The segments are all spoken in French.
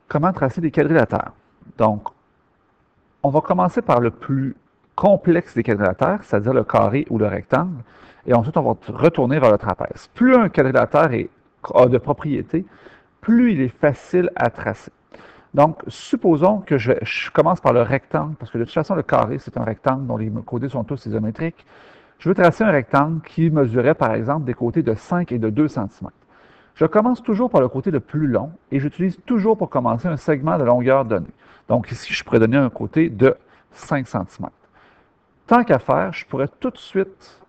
comment tracer des quadrilatères. Donc, on va commencer par le plus complexe des quadrilatères, c'est-à-dire le carré ou le rectangle, et ensuite on va retourner vers le trapèze. Plus un quadrilatère a de propriétés, plus il est facile à tracer. Donc, supposons que je commence par le rectangle, parce que de toute façon, le carré, c'est un rectangle dont les côtés sont tous isométriques. Je veux tracer un rectangle qui mesurait, par exemple, des côtés de 5 et de 2 cm. Je commence toujours par le côté le plus long et j'utilise toujours pour commencer un segment de longueur donnée. Donc ici, je pourrais donner un côté de 5 cm. Tant qu'à faire, je pourrais tout de suite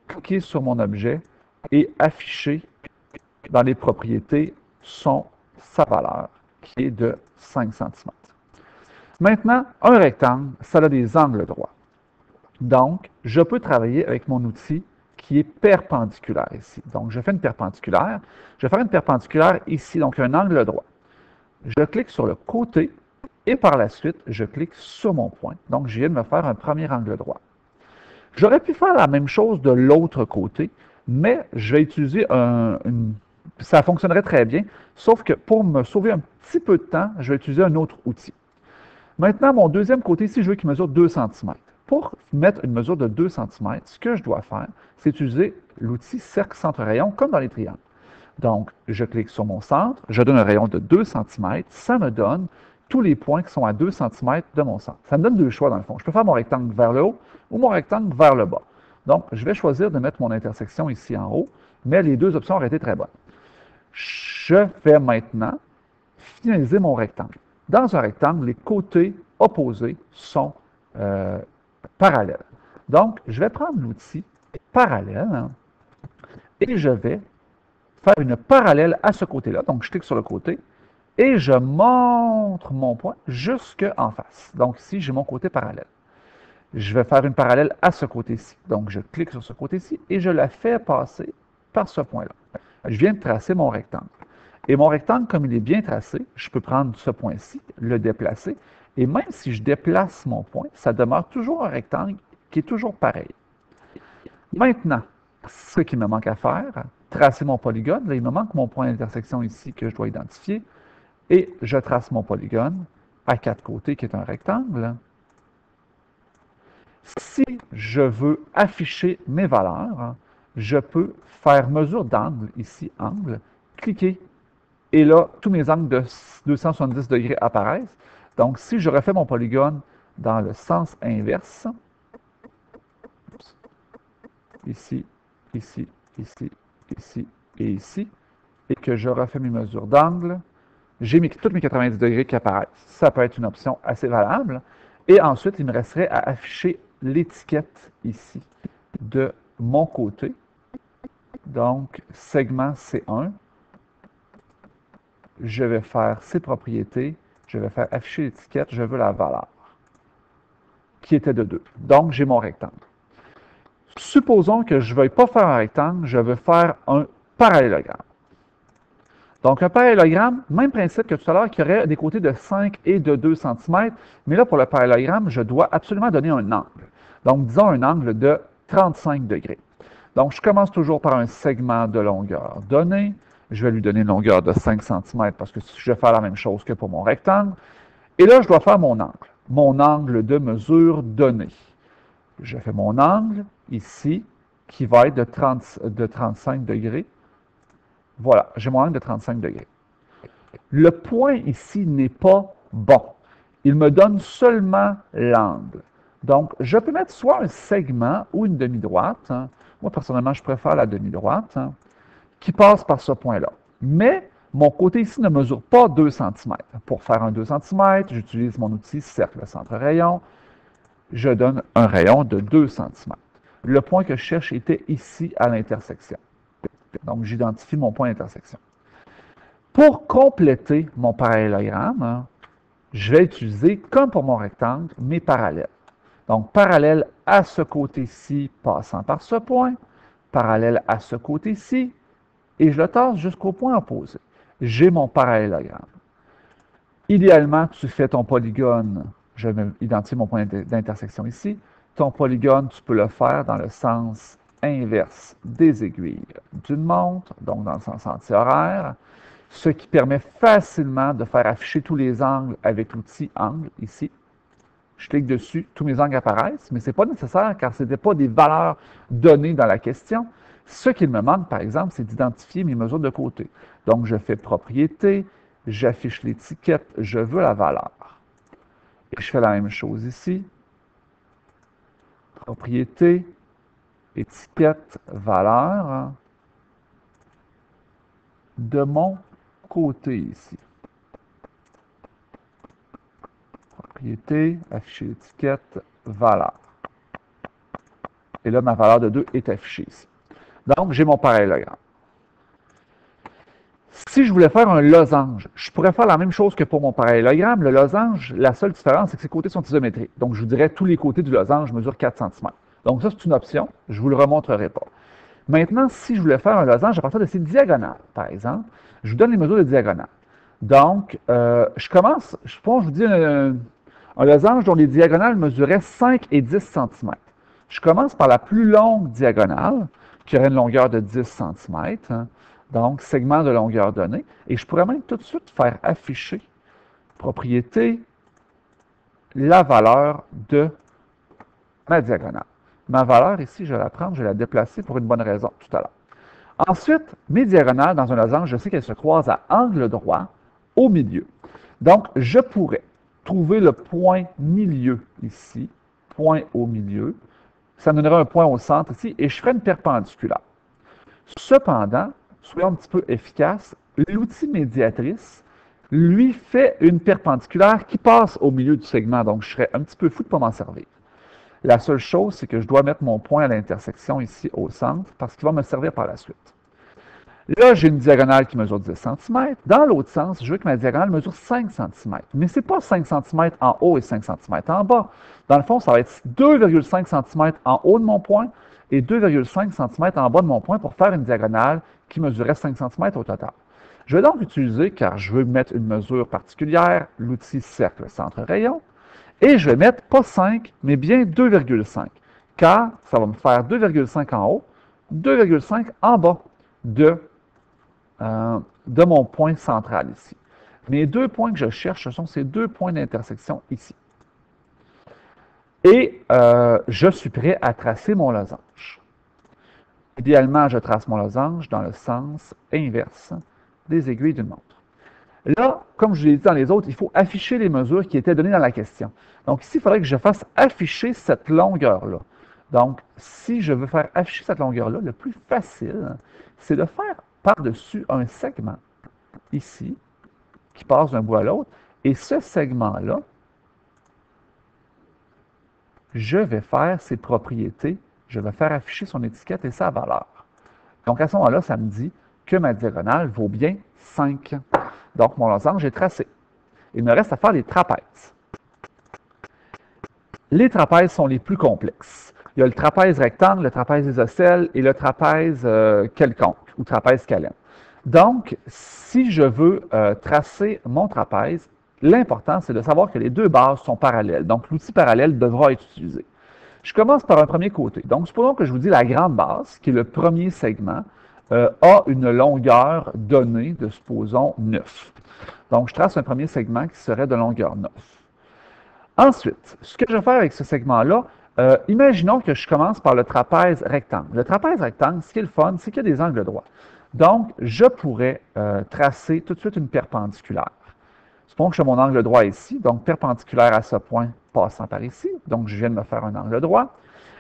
cliquer sur mon objet et afficher dans les propriétés sa valeur, qui est de 5 cm. Maintenant, un rectangle, ça a des angles droits. Donc, je peux travailler avec mon outil qui est perpendiculaire ici. Donc, je fais une perpendiculaire. Je vais faire une perpendiculaire ici, donc un angle droit. Je clique sur le côté et par la suite, je clique sur mon point. Donc, je viens de me faire un premier angle droit. J'aurais pu faire la même chose de l'autre côté, mais je vais utiliser ça fonctionnerait très bien, sauf que pour me sauver un petit peu de temps, je vais utiliser un autre outil. Maintenant, mon deuxième côté ici, je veux qu'il mesure 2 cm. Pour mettre une mesure de 2 cm, ce que je dois faire, c'est utiliser l'outil cercle centre-rayon comme dans les triangles. Donc, je clique sur mon centre, je donne un rayon de 2 cm, ça me donne tous les points qui sont à 2 cm de mon centre. Ça me donne deux choix dans le fond. Je peux faire mon rectangle vers le haut ou mon rectangle vers le bas. Donc, je vais choisir de mettre mon intersection ici en haut, mais les deux options auraient été très bonnes. Je vais maintenant finaliser mon rectangle. Dans un rectangle, les côtés opposés sont parallèles. Donc, je vais prendre l'outil parallèle et je vais faire une parallèle à ce côté-là. Donc, je clique sur le côté et je montre mon point jusqu'en face. Donc, ici, j'ai mon côté parallèle. Je vais faire une parallèle à ce côté-ci. Donc, je clique sur ce côté-ci et je la fais passer par ce point-là. Je viens de tracer mon rectangle. Et mon rectangle, comme il est bien tracé, je peux prendre ce point-ci, le déplacer, et même si je déplace mon point, ça demeure toujours un rectangle qui est toujours pareil. Maintenant, ce qu'il me manque à faire, tracer mon polygone. Là, il me manque mon point d'intersection ici que je dois identifier. Et je trace mon polygone à quatre côtés, qui est un rectangle. Si je veux afficher mes valeurs, je peux faire mesure d'angle, ici, angle, cliquer. Et là, tous mes angles de 270 degrés apparaissent. Donc, si je refais mon polygone dans le sens inverse, ici, ici, ici, ici et ici, et que je refais mes mesures d'angle, j'ai tous mes 90 degrés qui apparaissent. Ça peut être une option assez valable. Et ensuite, il me resterait à afficher l'étiquette ici de mon côté. Donc, segment C1. Je vais faire ses propriétés. Je vais faire afficher l'étiquette. Je veux la valeur qui était de 2. Donc, j'ai mon rectangle. Supposons que je ne veuille pas faire un rectangle, je veux faire un parallélogramme. Donc, un parallélogramme, même principe que tout à l'heure, qui aurait des côtés de 5 et de 2 cm, mais là, pour le parallélogramme, je dois absolument donner un angle. Donc, disons un angle de 35 degrés. Donc, je commence toujours par un segment de longueur donné. Je vais lui donner une longueur de 5 cm parce que je vais faire la même chose que pour mon rectangle. Et là, je dois faire mon angle de mesure donné. Je fais mon angle ici, qui va être de 35 degrés. Voilà, j'ai mon angle de 35 degrés. Le point ici n'est pas bon. Il me donne seulement l'angle. Donc, je peux mettre soit un segment ou une demi-droite. Moi, personnellement, je préfère la demi-droite qui passe par ce point-là. Mais mon côté ici ne mesure pas 2 cm. Pour faire un 2 cm, j'utilise mon outil cercle centre-rayon. Je donne un rayon de 2 cm. Le point que je cherche était ici à l'intersection. Donc, j'identifie mon point d'intersection. Pour compléter mon parallélogramme, je vais utiliser, comme pour mon rectangle, mes parallèles. Donc, parallèle à ce côté-ci, passant par ce point, parallèle à ce côté-ci, et je le tasse jusqu'au point opposé. J'ai mon parallélogramme. Idéalement, tu fais ton polygone, je vais identifier mon point d'intersection ici. Ton polygone, tu peux le faire dans le sens inverse des aiguilles d'une montre, donc dans le sens anti-horaire. ce qui permet facilement de faire afficher tous les angles avec l'outil Angle, ici. Je clique dessus, tous mes angles apparaissent, mais ce n'est pas nécessaire car ce n'était pas des valeurs données dans la question. Ce qu'il me manque, par exemple, c'est d'identifier mes mesures de côté. Donc, je fais Propriétés, j'affiche l'étiquette, je veux la valeur. Et je fais la même chose ici. Propriété, étiquette, valeur de mon côté ici. Propriété, afficher l'étiquette, valeur. Et là, ma valeur de 2 est affichée ici. Donc, j'ai mon parallélogramme. Si je voulais faire un losange, je pourrais faire la même chose que pour mon parallélogramme. Le losange, la seule différence, c'est que ses côtés sont isométriques. Donc, je vous dirais tous les côtés du losange mesurent 4 cm. Donc, ça, c'est une option. Je ne vous le remontrerai pas. Maintenant, si je voulais faire un losange à partir de ces diagonales, par exemple, je vous donne les mesures de diagonale. Donc, je commence, je vous dis un losange dont les diagonales mesuraient 5 et 10 cm. Je commence par la plus longue diagonale, qui aurait une longueur de 10 cm. Donc, segment de longueur donnée. Et je pourrais même tout de suite faire afficher, propriété, la valeur de ma diagonale. Ma valeur ici, je vais la prendre, je vais la déplacer pour une bonne raison tout à l'heure. Ensuite, mes diagonales dans un losange, je sais qu'elles se croisent à angle droit au milieu. Donc, je pourrais trouver le point milieu ici, point au milieu. Ça me donnerait un point au centre ici, et je ferai une perpendiculaire. Cependant, soyons un petit peu efficaces, l'outil médiatrice, lui, fait une perpendiculaire qui passe au milieu du segment. Donc, je serais un petit peu fou de ne pas m'en servir. La seule chose, c'est que je dois mettre mon point à l'intersection ici au centre parce qu'il va me servir par la suite. Là, j'ai une diagonale qui mesure 10 cm. Dans l'autre sens, je veux que ma diagonale mesure 5 cm. Mais ce n'est pas 5 cm en haut et 5 cm en bas. Dans le fond, ça va être 2,5 cm en haut de mon point et 2,5 cm en bas de mon point pour faire une diagonale qui mesurait 5 cm au total. Je vais donc utiliser, car je veux mettre une mesure particulière, l'outil cercle centre-rayon. Et je vais mettre pas 5, mais bien 2,5, car ça va me faire 2,5 en haut, 2,5 en bas de mon point central ici. Mes deux points que je cherche, ce sont ces deux points d'intersection ici. Et je suis prêt à tracer mon losange. Idéalement, je trace mon losange dans le sens inverse des aiguilles d'une montre. Là, comme je l'ai dit dans les autres, il faut afficher les mesures qui étaient données dans la question. Donc ici, il faudrait que je fasse afficher cette longueur-là. Donc, si je veux faire afficher cette longueur-là, le plus facile, c'est de faire par-dessus un segment, ici, qui passe d'un bout à l'autre. Et ce segment-là, je vais faire ses propriétés, je vais faire afficher son étiquette et sa valeur. Donc, à ce moment-là, ça me dit que ma diagonale vaut bien 5. Donc, mon losange est tracé. Il me reste à faire les trapèzes. Les trapèzes sont les plus complexes. Il y a le trapèze rectangle, le trapèze isocèle et le trapèze quelconque, ou trapèze calène. Donc, si je veux tracer mon trapèze, l'important, c'est de savoir que les deux bases sont parallèles. Donc, l'outil parallèle devra être utilisé. Je commence par un premier côté. Donc, supposons que je vous dis la grande base, qui est le premier segment, a une longueur donnée de, supposons, 9. Donc, je trace un premier segment qui serait de longueur 9. Ensuite, ce que je vais faire avec ce segment-là, imaginons que je commence par le trapèze rectangle. Le trapèze rectangle, ce qui est le fun, c'est qu'il y a des angles droits. Donc, je pourrais tracer tout de suite une perpendiculaire. Supposons que j'ai mon angle droit ici, donc perpendiculaire à ce point passant par ici. Donc, je viens de me faire un angle droit.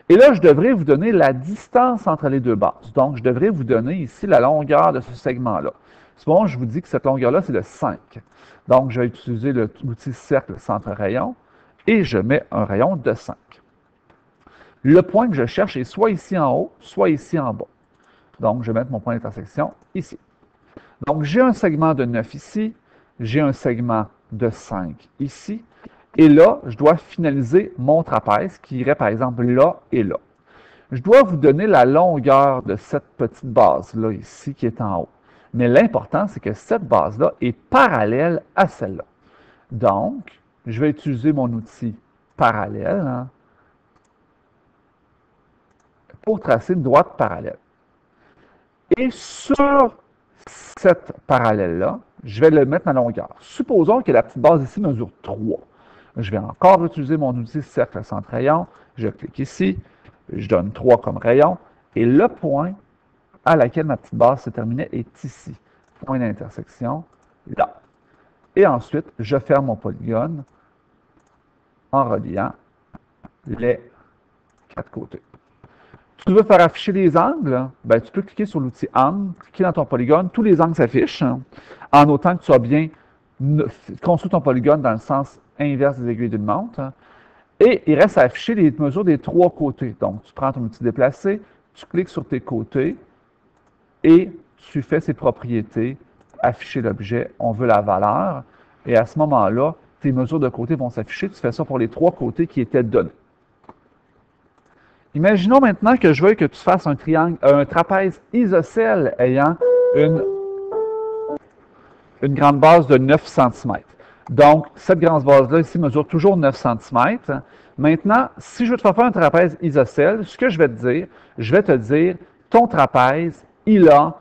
Et là, je devrais vous donner la distance entre les deux bases. Donc, je devrais vous donner ici la longueur de ce segment-là. Supposons que je vous dis que cette longueur-là, c'est de 5. Donc, je vais utiliser l'outil cercle centre-rayon et je mets un rayon de 5. Le point que je cherche est soit ici en haut, soit ici en bas. Donc, je vais mettre mon point d'intersection ici. Donc, j'ai un segment de 9 ici, j'ai un segment de 5 ici, et là, je dois finaliser mon trapèze qui irait par exemple là et là. Je dois vous donner la longueur de cette petite base-là ici qui est en haut. Mais l'important, c'est que cette base-là est parallèle à celle-là. Donc, je vais utiliser mon outil parallèle pour tracer une droite parallèle. Et sur cette parallèle-là, je vais le mettre en longueur. Supposons que la petite base ici mesure 3. Je vais encore utiliser mon outil cercle à centre rayon. Je clique ici, je donne 3 comme rayon, et le point à laquelle ma petite base se terminait est ici. Point d'intersection, là. Et ensuite, je ferme mon polygone en reliant les 4 côtés. Tu veux faire afficher les angles, ben, tu peux cliquer sur l'outil angle, cliquer dans ton polygone, tous les angles s'affichent, en autant que tu as bien construit ton polygone dans le sens inverse des aiguilles d'une montre. Et il reste à afficher les mesures des 3 côtés. Donc, tu prends ton outil déplacé, tu cliques sur tes côtés et tu fais ses propriétés, afficher l'objet, on veut la valeur. Et à ce moment-là, tes mesures de côté vont s'afficher. Tu fais ça pour les 3 côtés qui étaient donnés. Imaginons maintenant que je veuille que tu fasses un trapèze isocèle ayant une grande base de 9 cm. Donc, cette grande base-là ici mesure toujours 9 cm. Maintenant, si je veux te faire un trapèze isocèle, ce que je vais te dire, ton trapèze, il a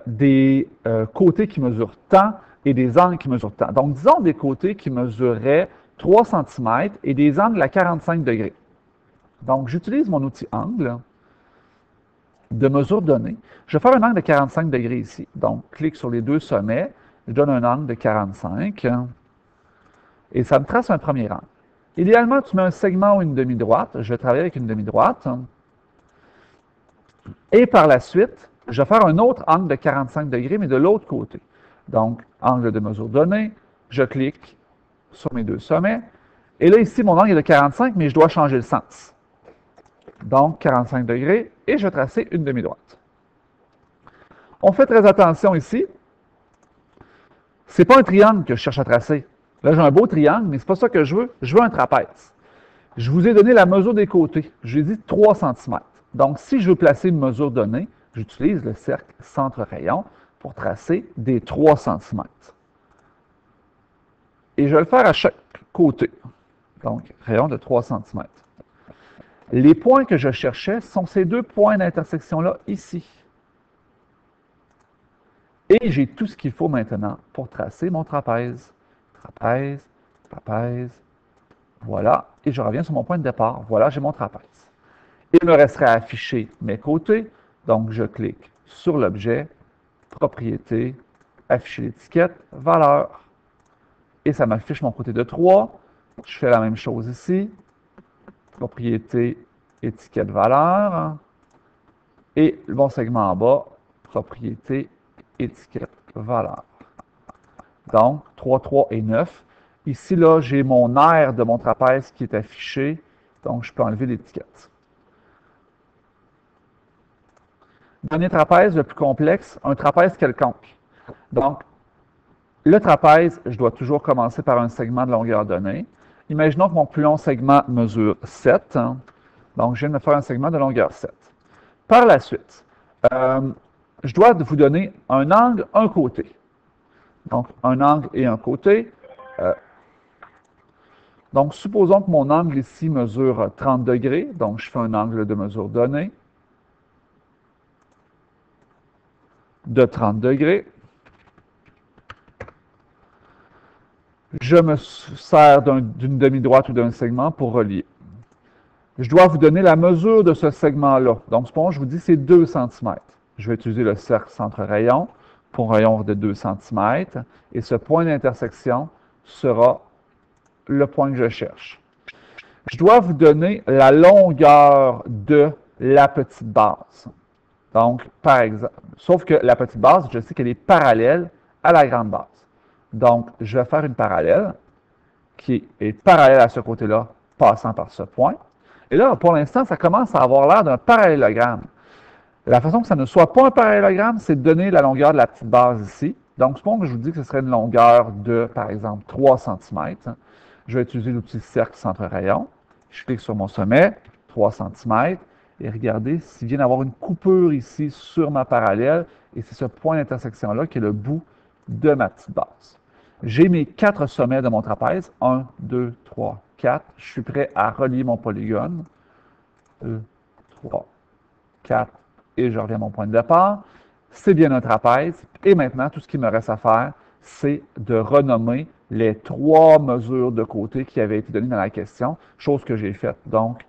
des côtés qui mesurent tant et des angles qui mesurent tant. Donc, disons des côtés qui mesuraient 3 cm et des angles à 45 degrés. Donc, j'utilise mon outil angle de mesure donnée. Je vais faire un angle de 45 degrés ici. Donc, clique sur les 2 sommets, je donne un angle de 45 et ça me trace un premier angle. Idéalement, tu mets un segment ou une demi-droite. Je vais travailler avec une demi-droite. Et par la suite, je vais faire un autre angle de 45 degrés, mais de l'autre côté. Donc, angle de mesure donné, je clique sur mes 2 sommets. Et là, ici, mon angle est de 45, mais je dois changer le sens. Donc, 45 degrés, et je vais tracer une demi-droite. On fait très attention ici. Ce n'est pas un triangle que je cherche à tracer. Là, j'ai un beau triangle, mais ce n'est pas ça que je veux. Je veux un trapèze. Je vous ai donné la mesure des côtés. Je lui ai dit 3 cm. Donc, si je veux placer une mesure donnée, j'utilise le cercle centre-rayon pour tracer des 3 cm. Et je vais le faire à chaque côté. Donc, rayon de 3 cm. Les points que je cherchais sont ces 2 points d'intersection-là ici. Et j'ai tout ce qu'il faut maintenant pour tracer mon trapèze. Trapèze, trapèze, voilà. Et je reviens sur mon point de départ. Voilà, j'ai mon trapèze. Il me resterait à afficher mes côtés. Donc, je clique sur l'objet, propriété, afficher l'étiquette, valeur. Et ça m'affiche mon côté de 3. Je fais la même chose ici. Propriété, étiquette, valeur. Et mon segment en bas, propriété, étiquette, valeur. Donc, 3, 3 et 9. Ici, là, j'ai mon aire de mon trapèze qui est affiché. Donc, je peux enlever l'étiquette. Dernier trapèze, le plus complexe, un trapèze quelconque. Donc, le trapèze, je dois toujours commencer par un segment de longueur donnée. Imaginons que mon plus long segment mesure 7. Donc, je viens de me faire un segment de longueur 7. Par la suite, je dois vous donner un angle, un côté. Donc, un angle et un côté. Donc, supposons que mon angle ici mesure 30 degrés. Donc, je fais un angle de mesure donné de 30 degrés. Je me sers d'une demi-droite ou d'un segment pour relier. Je dois vous donner la mesure de ce segment-là. Donc, supposons que je vous dis c'est 2 cm. Je vais utiliser le cercle centre-rayon pour un rayon de 2 cm. Et ce point d'intersection sera le point que je cherche. Je dois vous donner la longueur de la petite base. Donc, par exemple, sauf que la petite base, je sais qu'elle est parallèle à la grande base. Donc, je vais faire une parallèle qui est parallèle à ce côté-là, passant par ce point. Et là, pour l'instant, ça commence à avoir l'air d'un parallélogramme. La façon que ça ne soit pas un parallélogramme, c'est de donner la longueur de la petite base ici. Donc, supposons que je vous dis que ce serait une longueur de, par exemple, 3 cm. Je vais utiliser l'outil cercle centre-rayon. Je clique sur mon sommet, 3 cm. Et regardez, s'il vient d'avoir une coupure ici sur ma parallèle, et c'est ce point d'intersection-là qui est le bout de ma petite base. J'ai mes 4 sommets de mon trapèze. 1, 2, 3, 4. Je suis prêt à relier mon polygone. 2, 3, 4. Et je reviens à mon point de départ. c'est bien un trapèze. Et maintenant, tout ce qu'il me reste à faire, c'est de renommer les 3 mesures de côté qui avaient été données dans la question, chose que j'ai faite, donc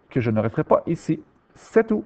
que je ne referai pas ici. C'est tout.